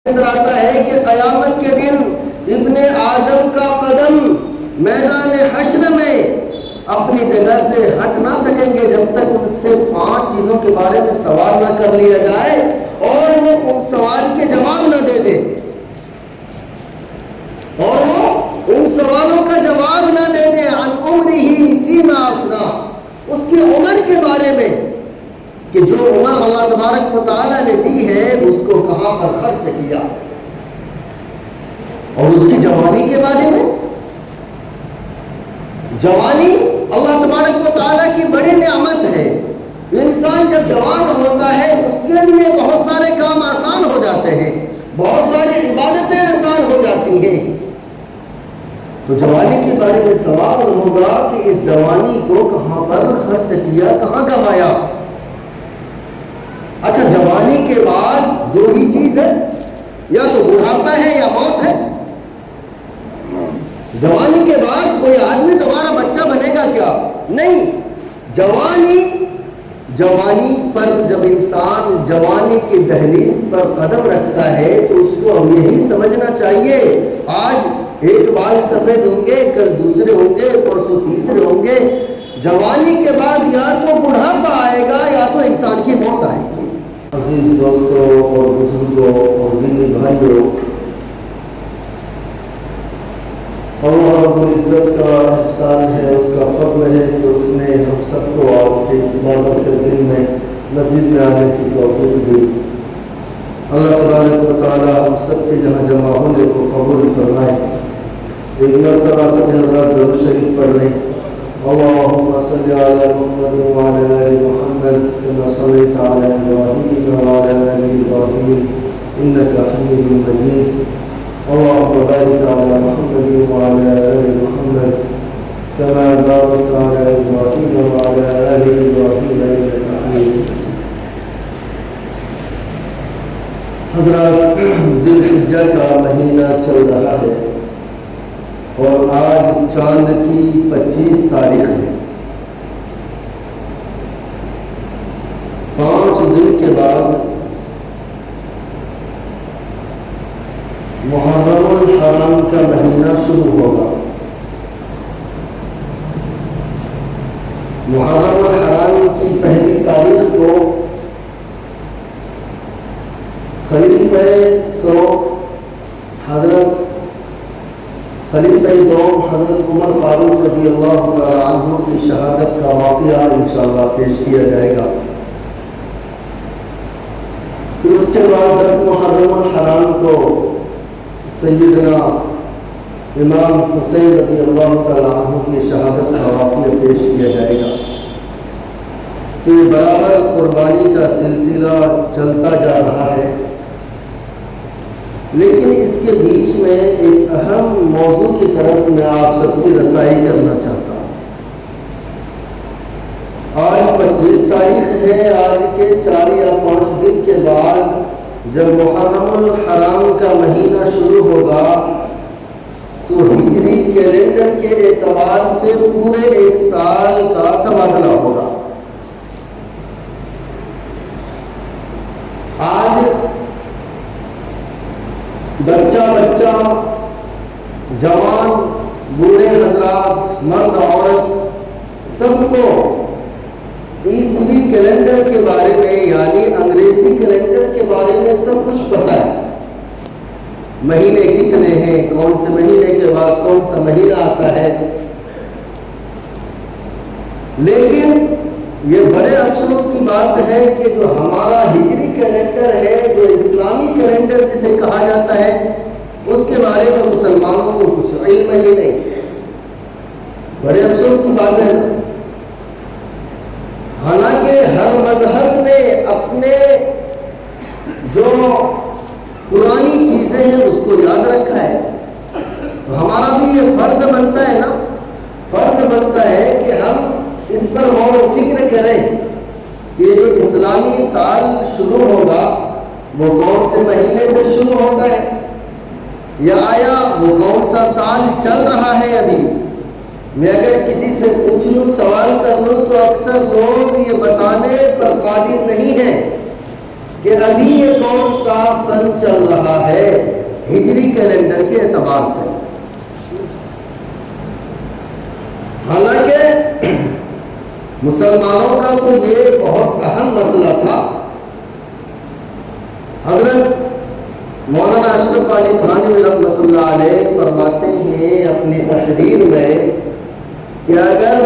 نظر آتا ہے کہ قیامت کے دن ابن آدم کا قدم میدان حشر میں اپنی جگہ سے ہٹ نہ سکیں گے جب تک ان سے 5 چیزوں کے بارے میں سوال نہ کر لیا جائے اور وہ ان سوال کے جواب نہ دے دے، اور وہ ان سوالوں کا جواب نہ دے دے عن عمرہ فیما افنا، اس کی عمر کے بارے میں کہ جو عمر اللہ تبارک و تعالیٰ نے دی ہے اس کو کہاں پر خرچ کیا، اور اس کی جوانی کے بارے میں۔ جوانی اللہ تبارک و تعالیٰ کی بڑی نعمت ہے۔ انسان جب جوان ہوتا ہے اس کے لیے بہت سارے کام آسان ہو جاتے ہیں، بہت ساری عبادتیں آسان ہو جاتی ہیں۔ تو جوانی کے بارے میں سوال ہوگا کہ اس جوانی کو کہاں پر خرچ کیا، کہاں گوایا۔ اچھا، جوانی کے بعد 2 ہی چیز ہے، یا تو بڑھاپا ہے یا موت ہے۔ جوانی کے بعد کوئی آدمی دوبارہ بچہ بنے گا کیا؟ نہیں۔ جوانی پر جب انسان جوانی کی دہلیز پر قدم رکھتا ہے تو اس کو ہم یہی سمجھنا چاہیے آج ایک بال سفید ہوں گے، کل دوسرے ہوں گے، پرسوں تیسرے ہوں گے۔ جوانی کے بعد یا تو بڑھاپا آئے گا یا تو انسان کی موت آئے گی۔ عزیز دوستوں اور بزرگوں اور دینی بھائیوں، اللہ رب العزت کا احسان ہے، اس کا فضل ہے کہ اس نے ہم سب کو آج کے اس عبادت کے دن میں مسجد میں آنے کی توفیق دی۔ اللہ تبارک و تعالی ہم سب کے یہاں جمع ہونے کو قبول فرمائے۔ ایک مرتبہ سب حضرات درود شریف پڑھ لیں۔ اللہم صلی علی محمد وعلی آل محمد کما صلیت علی ابراہیم وعلی آل ابراہیم انک حمید مجید۔ اللهم بارك على محمد وعلى آل محمد كما باركت على إبراهيم وعلى آل إبراهيم إنك حميد مجيد۔ حضرات، ذی الحجہ کا مہینہ چل رہا ہے اور آج چاند کی 25 تاریخ ہے۔ 5 دن کے بعد محرم الحرام کا مہینہ شروع ہوگا۔ محرم الحرام کی پہلی تاریخ کو خلیفہ دوم حضرت عمر فاروق رضی اللہ تعالی عنہ کی شہادت کا واقعہ انشاءاللہ پیش کیا جائے گا۔ پھر اس کے بعد 10 محرم الحرام کو سیدنا امام حسین رضی اللہ تعالیٰ عنہ کی شہادت کا واقعہ پیش کیا جائے گا۔ تو یہ برابر قربانی کا سلسلہ چلتا جا رہا ہے، لیکن اس کے بیچ میں ایک اہم موضوع کی طرف میں آپ سب کی رسائی کرنا چاہتا ہوں۔ آج 25 تاریخ ہے۔ آج کے 4 یا 5 دن کے بعد جب محرم الحرام کا مہینہ شروع ہوگا تو ہجری کیلنڈر کے اعتبار سے پورے 1 سال کا تبادلہ ہوگا۔ آج بچہ، جوان، بوڑھے حضرات، مرد، عورت، سب کو عیسوی کیلنڈر کے بارے میں یعنی انگریزی کیلنڈر کے بارے میں سب کچھ پتہ ہے۔ مہینے کتنے ہیں، کون سے مہینے کے بعد کون سا مہینہ آتا ہے، لیکن یہ بڑے افسوس کی بات ہے کہ جو ہمارا ہجری کیلنڈر ہے، جو اسلامی کیلنڈر جسے کہا جاتا ہے، اس کے بارے میں مسلمانوں کو کچھ علم ہی نہیں۔ بڑے افسوس کی بات ہے۔ حالانکہ ہر مذہب نے اپنے جو پرانی چیزیں ہیں اس کو یاد رکھا ہے، تو ہمارا بھی یہ فرض بنتا ہے نا، فرض بنتا ہے کہ ہم اس پر غور و فکر کریں کہ جو اسلامی سال شروع ہوگا وہ کون سے مہینے سے شروع ہوتا ہے، یا آیا وہ کون سا سال چل رہا ہے۔ ابھی میں اگر کسی سے پوچھ لوں، سوال کر لوں، تو اکثر لوگ یہ بتانے پر قادر نہیں ہیں کہ ابھی یہ کون سا سن چل رہا ہے، ہجری کیلنڈر کے اعتبار سے۔ حالانکہ مسلمانوں کا تو یہ بہت اہم مسئلہ تھا۔ حضرت مولانا اشرف علی تھانوی رحمۃ اللہ علیہ فرماتے ہیں اپنی تحریر میں کہ اگر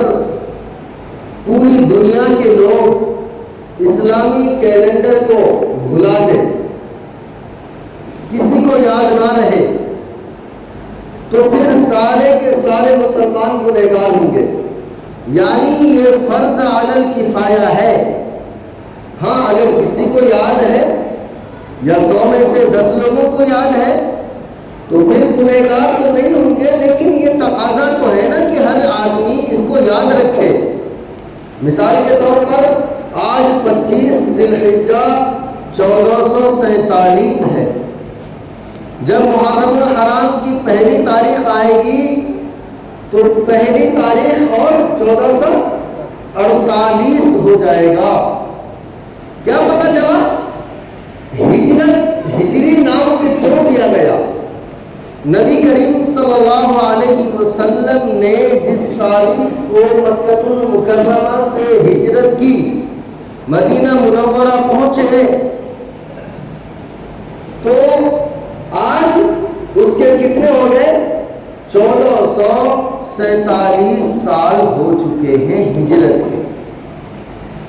پوری دنیا کے لوگ اسلامی کیلنڈر کو بھلا دیں، کسی کو یاد نہ رہے، تو پھر سارے کے سارے مسلمان گنہگار ہوں گے۔ یعنی یہ فرض علی الکفایہ ہے۔ ہاں اگر کسی کو یاد ہے یا 100 میں سے 10 لوگوں کو یاد ہے تو پھر گنہگار تو نہیں ہوں گے، لیکن یہ تقاضا تو ہے نا کہ ہر آدمی اس کو یاد رکھے۔ مثال کے طور پر آج 25 ذی الحجہ 1447 ہے۔ جب محرم الحرام کی پہلی تاریخ آئے گی تو پہلی تاریخ اور 1448 ہو جائے گا۔ کیا پتہ چلا؟ ہجری نام سے کیوں دیا گیا؟ نبی کریم صلی اللہ علیہ وسلم نے جس تاریخ کو مکہ المکرمہ سے ہجرت کی، مدینہ منورہ پہنچے، تو آج اس کے کتنے ہو گئے؟ 1447 سال ہو چکے ہیں ہجرت کے۔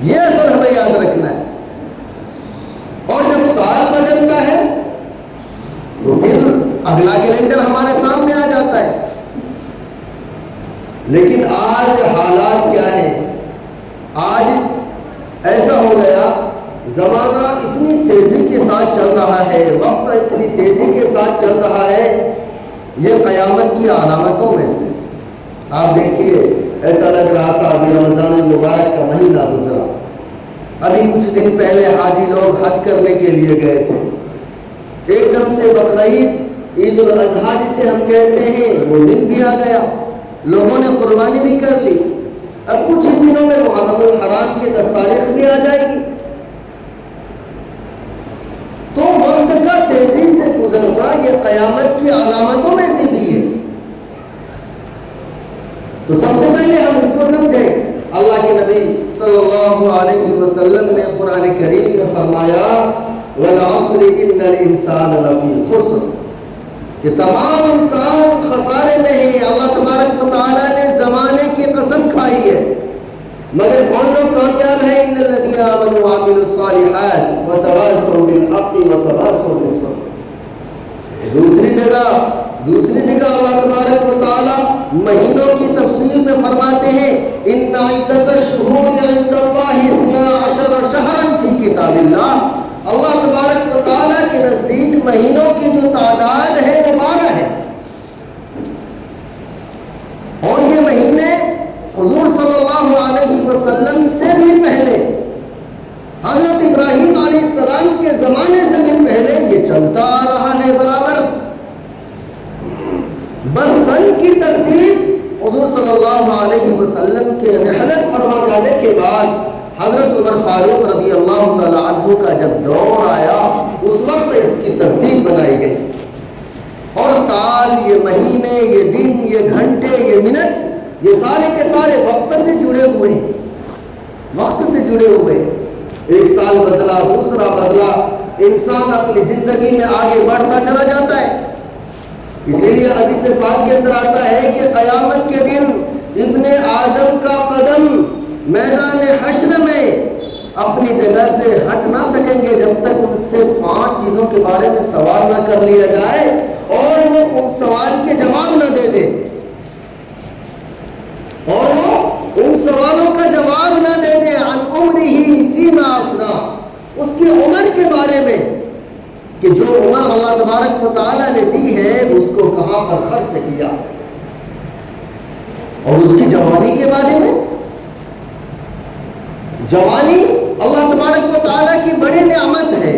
یہ اصل ہمیں یاد رکھنا ہے۔ اور جب سال بدلتا ہے تو پھر اگلا کیلنڈر ہمارے سامنے آ جاتا ہے۔ لیکن آج حالات کیا ہیں؟ آج ایسا ہو گیا، زمانہ اتنی تیزی کے ساتھ چل رہا ہے، وقت اتنی تیزی کے ساتھ چل رہا ہے، یہ قیامت کی علامتوں میں سے۔ آپ دیکھیے، ایسا لگ رہا تھا ابھی رمضان المبارک کا مہینہ گزرا، ابھی کچھ دن پہلے حاجی لوگ حج کرنے کے لیے گئے تھے، ایک دم سے بقرعید، عید الاضحیٰ جسے ہم کہتے ہیں، وہ دن بھی آ گیا، لوگوں نے قربانی بھی کر لی۔ اب کچھ ہی دنوں میں محرم الحرام کی 10 تاریخ بھی آ جائے گی۔ تو وقت کا تیزی سے گزرنا یہ قیامت کی علامتوں میں سے بھی ہے۔ تو سب سے پہلے ہم اس کو سمجھیں، اللہ کے نبی صلی اللہ علیہ وسلم نے قرآن کریم میں فرمایا وَالْعَصْرِ إِنَّ الْإِنسَانَ لَفِي خُسْرٍ، کہ تمام انسان خسارے میں ہیں۔ اللہ تبارک و تعالیٰ نے زمانے کی قسم کھائی ہے، مگر کون لوگ کامیاب ہیں؟ إِلَّا الَّذِينَ آمَنُوا وَعَمِلُوا الصَّالِحَاتِ وَتَوَاصَوْا بِالْحَقِّ وَتَوَاصَوْا بِالصَّبْرِ۔ دوسری جگہ اللہ تبارک و تعالیٰ مہینوں کی تفصیل میں فرماتے ہیں إِنَّ عِدَّةَ الشُّهُورِ عِندَ اللَّهِ 12 شَهْرًا فِي كِتَابِ اللَّهِ۔ اللہ تبارک و تعالیٰ کے نزدیک مہینوں کی جو تعداد ہے وہ 12 ہے، اور یہ مہینے حضور صلی اللہ علیہ وسلم سے بھی پہلے، حضرت ابراہیم علیہ السلام کے زمانے سے بھی پہلے یہ چلتا آ رہا ہے برابر۔ بس سن کی ترتیب حضور صلی اللہ علیہ وسلم کے رحلت فرما جانے کے بعد حضرت عمر فاروق رضی اللہ تعالی عنہ کا جب دور آیا، اس وقت اس کی ترتیب بنائی گئی، اور سال، یہ مہینے، یہ دن، یہ گھنٹے، یہ منٹ، یہ سارے کے سارے وقت سے جڑے ہوئے ہیں، وقت سے جڑے ہوئے ہیں۔ ایک سال بدلا، دوسرا بدلا، انسان اپنی زندگی میں آگے بڑھتا چلا جاتا ہے۔ اسی لیے حدیث پاک کے اندر آتا ہے کہ قیامت کے دن ابن آدم کا قدم میدان حشر میں اپنی جگہ سے ہٹ نہ سکیں گے جب تک ان سے 5 چیزوں کے بارے میں سوال نہ کر لیا جائے اور وہ ان سوال کے جواب نہ دے دے، اور وہ ان سوالوں کا جواب نہ دے دے عن عمرہ فیما افنا، اس کی عمر کے بارے میں، کہ جو عمر اللہ تبارک و تعالیٰ نے دی ہے اس کو کہاں پر خرچ کیا، اور اس کی جوانی کے بارے میں۔ جوانی اللہ تبارک و تعالیٰ کی بڑی نعمت ہے۔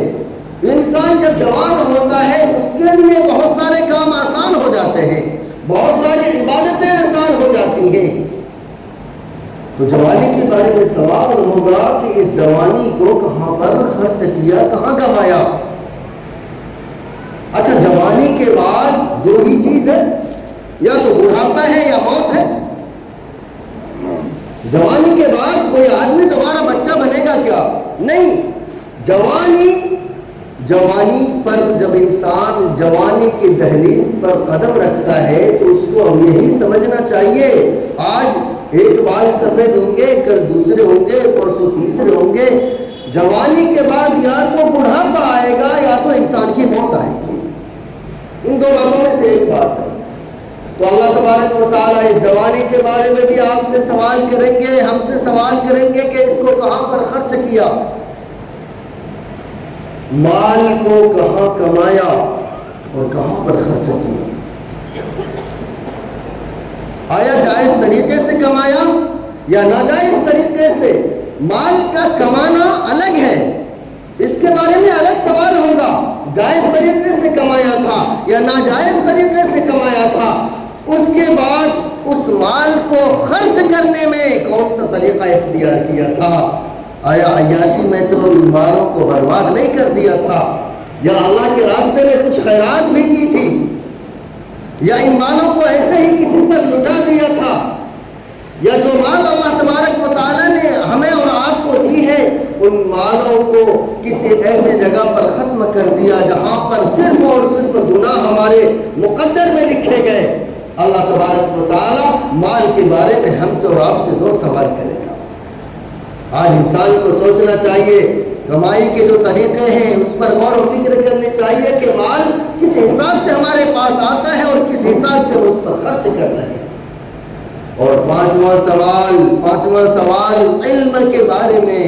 انسان جب جوان ہوتا ہے اس کے لیے بہت سارے کام آسان ہو جاتے ہیں، بہت ساری عبادتیں آسان ہو جاتی ہیں۔ تو جوانی کے بارے میں سوال ہوگا کہ اس جوانی کو کہاں پر خرچ کیا، کہاں گوایا۔ اچھا جوانی کے بعد دو ہی چیز ہے، یا تو بڑھاپا ہے یا موت ہے۔ جوانی کے بعد کوئی آدمی دوبارہ بچہ بنے گا کیا؟ نہیں۔ جوانی پر جب انسان جوانی کی دہلیز پر قدم رکھتا ہے تو اس کو ہم یہی سمجھنا چاہیے، آج ایک بال سفید ہوں گے، کل دوسرے ہوں گے، پرسوں تیسرے ہوں گے۔ جوانی کے بعد یا تو بڑھاپا آئے گا یا تو انسان کی موت آئے گی، ان دو باتوں میں سے ایک بات ہے۔ تو اللہ تبارک و تعالیٰ اس جوانی کے بارے میں بھی آپ سے سوال کریں گے، ہم سے سوال کریں گے کہ اس کو کہاں پر خرچ کیا، مال کو کہاں کمایا اور کہاں پر خرچ کیا، آیا جائز طریقے سے کمایا یا ناجائز طریقے سے۔ مال کا کمانا الگ ہے، اس کے بارے میں الگ سوال ہوگا، جائز طریقے سے کمایا تھا یا ناجائز طریقے سے کمایا تھا۔ اس کے بعد اس مال کو خرچ کرنے میں کون سا طریقہ اختیار کیا تھا، آیا عیاشی میں تو ان مالوں کو برباد نہیں کر دیا تھا، یا اللہ کے راستے میں کچھ خیرات بھی کی تھی، یا ان مالوں کو ایسے ہی کسی پر لٹا دیا تھا، یا جو مال اللہ تبارک و تعالیٰ نے ہمیں اور آپ کو دی ہے ان مالوں کو کسی ایسے جگہ پر ختم کر دیا جہاں پر صرف اور صرف گناہ ہمارے مقدر میں لکھے گئے۔ اللہ تبارک و تعالیٰ مال کے بارے میں ہم سے اور آپ سے دو سوال کرے گا۔ آج انسان کو سوچنا چاہیے، کمائی کے جو طریقے ہیں اس پر غور و فکر کرنی چاہیے کہ مال کس حساب سے ہمارے پاس آتا ہے اور کس حساب سے اس پر خرچ کر رہے ہیں۔ اور پانچواں سوال علم کے بارے میں،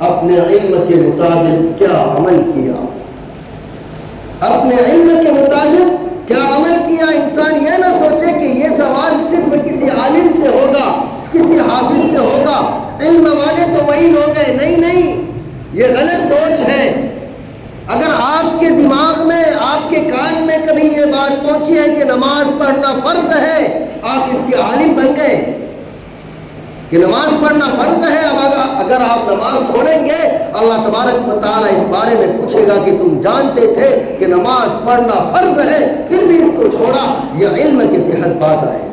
اپنے علم کے مطابق کیا عمل کیا، اپنے علم کے مطابق کیا عمل کیا۔ انسان یہ نہ سوچے کہ یہ سوال صرف کسی عالم سے ہوگا، کسی حافظ سے ہوگا، علم والے تو وہی ہو گئے۔ نہیں، یہ غلط سوچ ہے۔ اگر آپ کے دماغ میں، آپ کے کان میں کبھی یہ بات پہنچی ہے کہ نماز پڑھنا فرض ہے، آپ اس کے عالم بن گئے کہ نماز پڑھنا فرض ہے۔ اب اگر آپ نماز چھوڑیں گے اللہ تبارک و تعالیٰ اس بارے میں پوچھے گا کہ تم جانتے تھے کہ نماز پڑھنا فرض ہے پھر بھی اس کو چھوڑا، یہ علم کے تحت بات آئے گی۔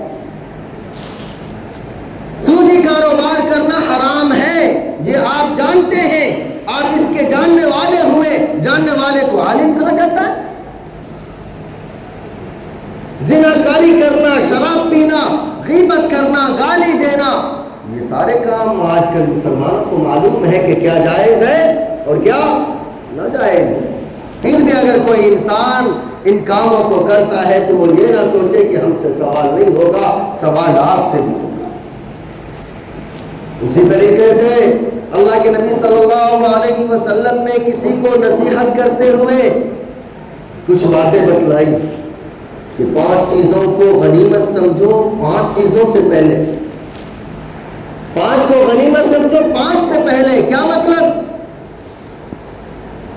سودی کاروبار کرنا حرام ہے، یہ آپ جانتے ہیں، آپ اس کے جاننے والے ہوئے، جاننے والے کو عالم کہا جاتا ہے۔ زناکاری کرنا، شراب پینا، غیبت کرنا، گالی دینا، یہ سارے کام آج کل مسلمانوں کو معلوم ہے کہ کیا جائز ہے اور کیا ناجائز ہے۔ پھر بھی اگر کوئی انسان ان کاموں کو کرتا ہے تو وہ یہ نہ سوچے کہ ہم سے سوال نہیں ہوگا، سوال آپ سے بھی ہوگا۔ اسی طریقے سے اللہ کے نبی صلی اللہ علیہ وسلم نے کسی کو نصیحت کرتے ہوئے کچھ باتیں بتلائی کہ 5 چیزوں کو غنیمت سمجھو 5 چیزوں سے پہلے، 5 کو غنیمت سمجھو 5 سے پہلے۔ کیا مطلب؟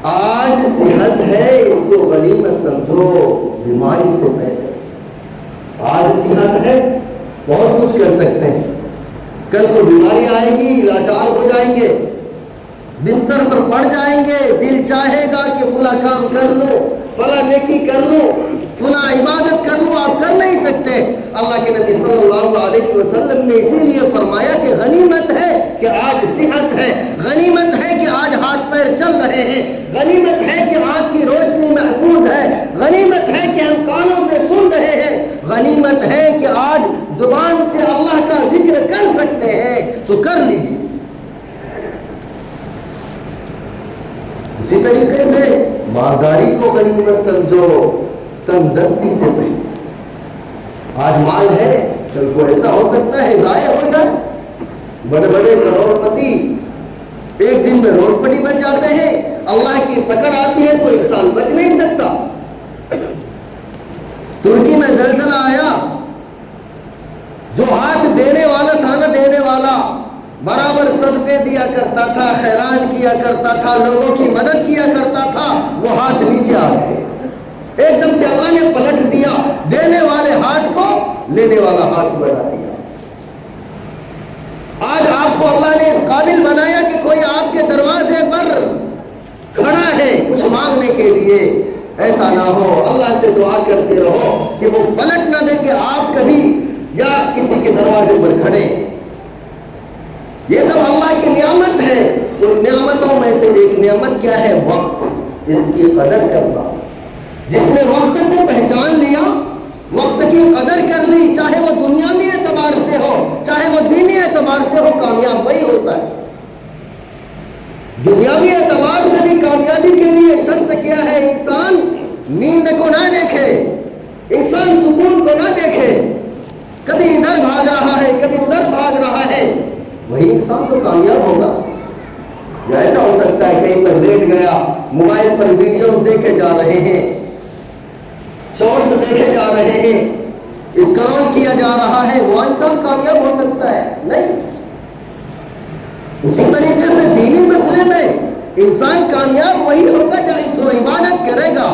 آج صحت ہے، اس کو غنیمت سمجھو بیماری سے پہلے۔ آج صحت ہے، بہت کچھ کر سکتے ہیں، کل کو بیماری آئے گی، لاچار ہو جائیں گے، بستر پر پڑ جائیں گے، دل چاہے گا کہ فلاں کام کر لو، فلاں نیکی کر لو، فلاں عبادت کر لو، آپ کر نہیں سکتے۔ اللہ کے نبی صلی اللہ علیہ وسلم نے اسی لیے فرمایا کہ غنیمت ہے کہ آج صحت ہے، غنیمت ہے کہ آج ہاتھ پیر چل رہے ہیں، غنیمت ہے کہ آنکھ کی روشنی محفوظ ہے، غنیمت ہے کہ ہم کانوں سے سن رہے ہیں، غنیمت ہے کہ آج زبان سے اللہ کا ذکر کر سکتے ہیں، تو کر لیجیے۔ اسی طریقے سے مالداری کو غنیمت سمجھو تنگ دستی سے پہلے۔ آج مال ہے، کل کو ایسا ہو سکتا ہے ضائع ہو جائے۔ بڑے بڑے کروڑ پتی ایک دن میں روڈ پٹی بن جاتے ہیں، اللہ کی پکڑ آتی ہے تو انسان بچ نہیں سکتا۔ ترکی میں زلزلہ آیا، جو ہاتھ دینے والا تھا نا، دینے والا برابر صدقے دیا کرتا تھا، خیرات کیا کرتا تھا، لوگوں کی مدد کیا کرتا تھا، وہ ہاتھ نیچے آ گئے۔ ایک دم سے اللہ نے پلٹ دیا، دینے والے ہاتھ کو لینے والا ہاتھ بنا دیا۔ آج آپ کو اللہ نے اس قابل بنایا کہ کوئی آپ کے دروازے پر کھڑا ہے کچھ مانگنے کے لیے، ایسا نہ ہو. اللہ سے دعا کرتے رہو کہ وہ پلٹ نہ دے کہ آپ کبھی یا کسی کے دروازے پر کھڑے. یہ سب اللہ کی نعمت ہے. ان نعمتوں میں سے ایک نعمت کیا ہے؟ وقت. اس کی قدر کرنا. جس نے وقت کو پہچان لیا، وقت کی قدر کر لی، چاہے وہ دنیاوی اعتبار سے ہو چاہے وہ دینی اعتبار سے ہو، کامیاب وہی ہوتا ہے. دنیاوی اعتبار سے بھی کامیابی کے لیے شرط کیا ہے؟ انسان نیند کو نہ دیکھے، انسان سکون کو نہ دیکھے، کبھی ادھر بھاگ رہا ہے کبھی ادھر بھاگ رہا ہے، وہی انسان تو کامیاب ہوگا. یا ایسا ہو سکتا ہے کہیں پر لیٹ گیا، موبائل پر ویڈیوز دیکھے جا رہے ہیں، شارٹس دیکھے جا رہے ہیں، اسکرول کیا جا رہا ہے، وہ انسان کامیاب ہو سکتا ہے؟ نہیں. اسی طریقے سے دینی مسئلے میں انسان کامیاب وہی ہوگا جو عبادت کرے گا.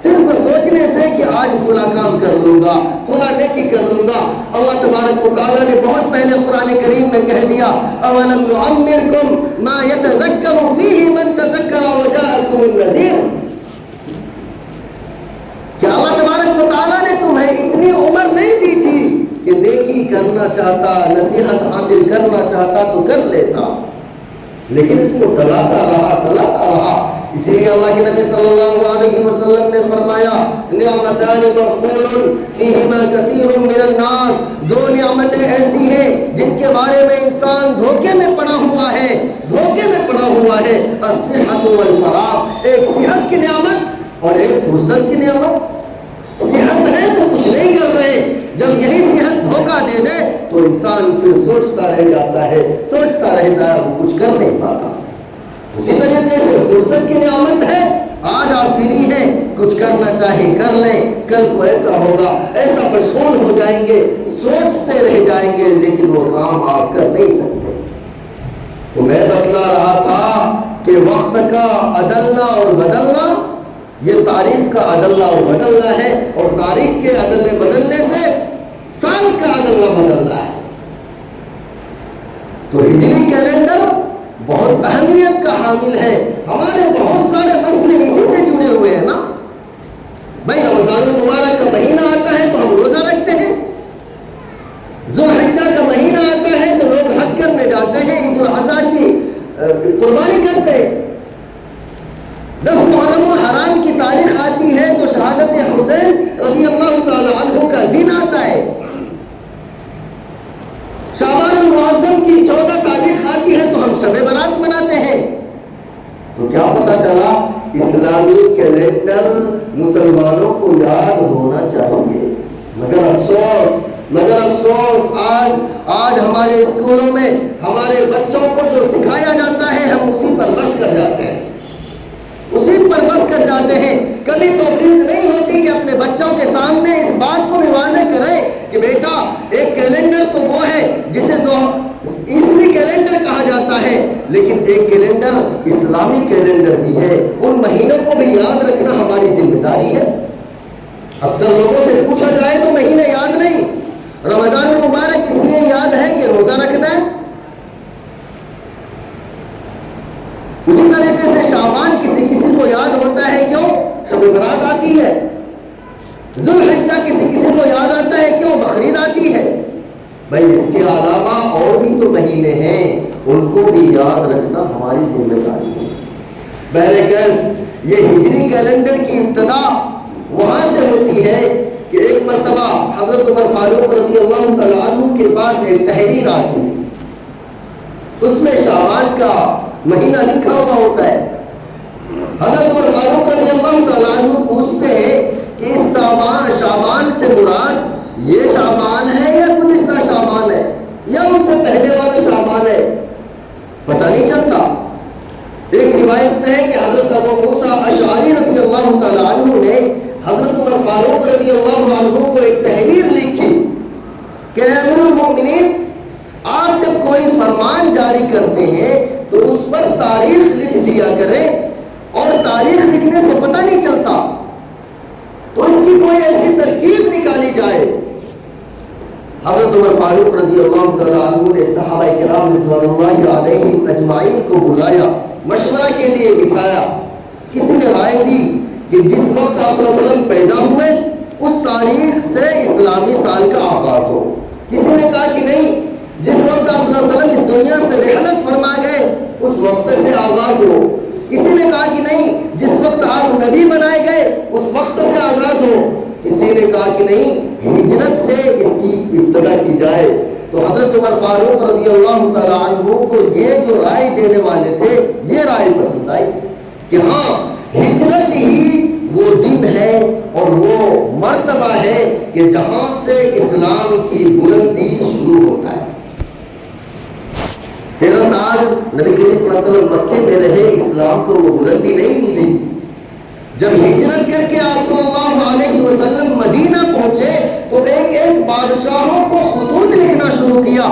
صرف سوچنے سے کہ آج فلاں کام کر لوں گا، فلاں نیکی کر لوں گا. اللہ تبارک و تعالیٰ نے بہت پہلے قرآن کریم میں کہہ دیا اولم نعمرکم ما یتذکر فیہ من تذکر وجاءکم النذیر. کہ اللہ تبارک و تعالیٰ نے تمہیں اتنی عمر نہیں دی تھی کہ نیکی کرنا چاہتا، نصیحت حاصل کرنا چاہتا تو کر لیتا، لیکن اس کو ٹلاتا رہا. اسی لیے اللہ کے نبی صلی اللہ علیہ وسلم نے فرمایا نعمتان مغبون فیہما کثیر من الناس. دو نعمتیں ایسی ہیں جن کے بارے میں انسان دھوکے میں پڑا ہوا ہے، الصحت والفراغ. ایک صحت کی نعمت اور ایک فرصت کی نعمت. صحت ہے تو کچھ نہیں کر رہے، جب یہی صحت دھوکہ دے دے تو انسان پھر سوچتا رہ جاتا ہے، وہ کچھ کر نہیں پاتا. اسی طریقے سے فرصت کی نعمت ہے. آج آپ فری ہیں، کچھ کرنا چاہے کر لیں، کل کو ایسا ہوگا، ایسا مشغول ہو جائیں گے، سوچتے رہ جائیں گے، لیکن وہ کام آپ کر نہیں سکتے. تو میں بتلا رہا تھا کہ وقت کا عدلنا اور بدلنا یہ تاریخ کا عدلنا اور بدلنا ہے، اور تاریخ کے عدلنے بدلنے سے سال کا عدلنا بدلنا ہے. تو ہجری کیلنڈر بہت اہمیت کا حامل ہے. ہمارے بہت سارے مسئلے اسی سے جڑے ہوئے ہیں نا. بھائی رمضان المبارک کا مہینہ آتا ہے تو ہم روزہ رکھتے ہیں، ذوالحجہ کا مہینہ آتا ہے تو لوگ حج کرنے جاتے ہیں، عید الاضحیٰ کی قربانی کرتے ہیں. 10 محرم الحرام کی تاریخ آتی ہے تو شہادت حسین رضی اللہ تعالی عنہ کا دن آتا ہے. شعبان المعظم کی 14 تاریخ آتی ہے تو ہم شب برات مناتے ہیں. تو کیا پتا چلا؟ اسلامی کیلنڈر مسلمانوں کو یاد ہونا چاہیے. مگر افسوس آج ہمارے اسکولوں میں ہمارے بچوں کو جو سکھایا جاتا ہے ہم اسی پر بس کر جاتے ہیں. کبھی توفیق نہیں ہوتی کہ اپنے بچوں کے سامنے اس بات کو بھی واضح کریں کہ بیٹا ایک کیلنڈر تو وہ ہے جسے عیسوی کیلنڈر کہا جاتا ہے، لیکن ایک کیلنڈر اسلامی کیلنڈر بھی ہے. ان مہینوں کو بھی یاد رکھنا ہماری ذمہ داری ہے. اکثر لوگوں سے پوچھا جائے تو مہینے یاد نہیں. رمضان المبارک اس لیے یاد ہے کہ روزہ رکھنا ہے. اسی طریقے سے شعبان کسی کو یاد ہوتا ہے کیوں؟ شب برات آتی ہے. ذوالحجہ کسی کو یاد آتا ہے کیوں؟ بقرعید آتی ہے. بھائی اس کے علاوہ اور بھی تو مہینے ہیں، ان کو بھی یاد رکھنا ہماری ذمہ داری ہے. بہرکیف یہ ہجری کیلنڈر کی ابتدا وہاں سے ہوتی ہے کہ ایک مرتبہ حضرت عمر فاروق رضی اللہ تعالیٰ عنہ کے پاس ایک تحریر آتی ہے. اس میں شعبان کا مہینہ لکھا ہوا ہوتا ہے. حضرت عمر فاروق رضی اللہ تعالیٰ عنہ پوچھتے ہیں کہ اس شعبان سے مراد یہ شعبان ہے یا گزشتہ شعبان ہے یا اس سے پہلے والا شعبان ہے؟ پتہ نہیں چلتا. ایک روایت میں ہے کہ حضرت ابو موسیٰ اشعری رضی اللہ تعالیٰ عنہ نے حضرت عمر فاروق رضی اللہ عنہ کو ایک تحریر لکھی کہ امیر المؤمنین آپ جب کوئی فرمان جاری کرتے ہیں تو اس پر تاریخ لکھ دیا کریں، اور تاریخ لکھنے سے پتہ نہیں چلتا تو اس کی کوئی ایسی ترکیب نکالی جائے. حضرت عمر فاروق رضی اللہ تعالیٰ عنہ نے صحابہ کرام رضوان اللہ علیہم اجمعین کو بلایا، مشورہ کے لیے بٹھایا. کسی نے رائے دی کہ جس وقت آپ صلی اللہ علیہ وسلم پیدا ہوئے اس تاریخ سے اسلامی سال کا آغاز ہو۔ کسی نے کہا کہ نہیں، جس وقت آپ صلی اللہ علیہ وسلم اس دنیا سے رحلت فرما گئے اس وقت سے آغاز ہو۔ کسی نے کہا کہ نہیں، جس وقت آپ نبی بنائے گئے اس وقت سے آغاز ہو۔ کسی نے کہا کہ نہیں، ہجرت سے اس کی ابتدا کی جائے۔ تو حضرت عمر فاروق رضی اللہ تعالیٰ عنہ کو یہ جو رائے دینے والے تھے یہ رائے پسند آئی کہ ہاں، ہجرت ہی وہ دن ہے اور وہ مرتبہ ہے کہ جہاں سے اسلام کی بلندی شروع ہوتا ہے۔ 13 سال نبی کریم صلی اللہ علیہ وسلم مکے میں رہے، اسلام کو وہ بلندی نہیں ملی۔ جب ہجرت کر کے آپ صلی اللہ علیہ وسلم مدینہ پہنچے تو ایک ایک بادشاہوں کو خطوط لکھنا شروع کیا۔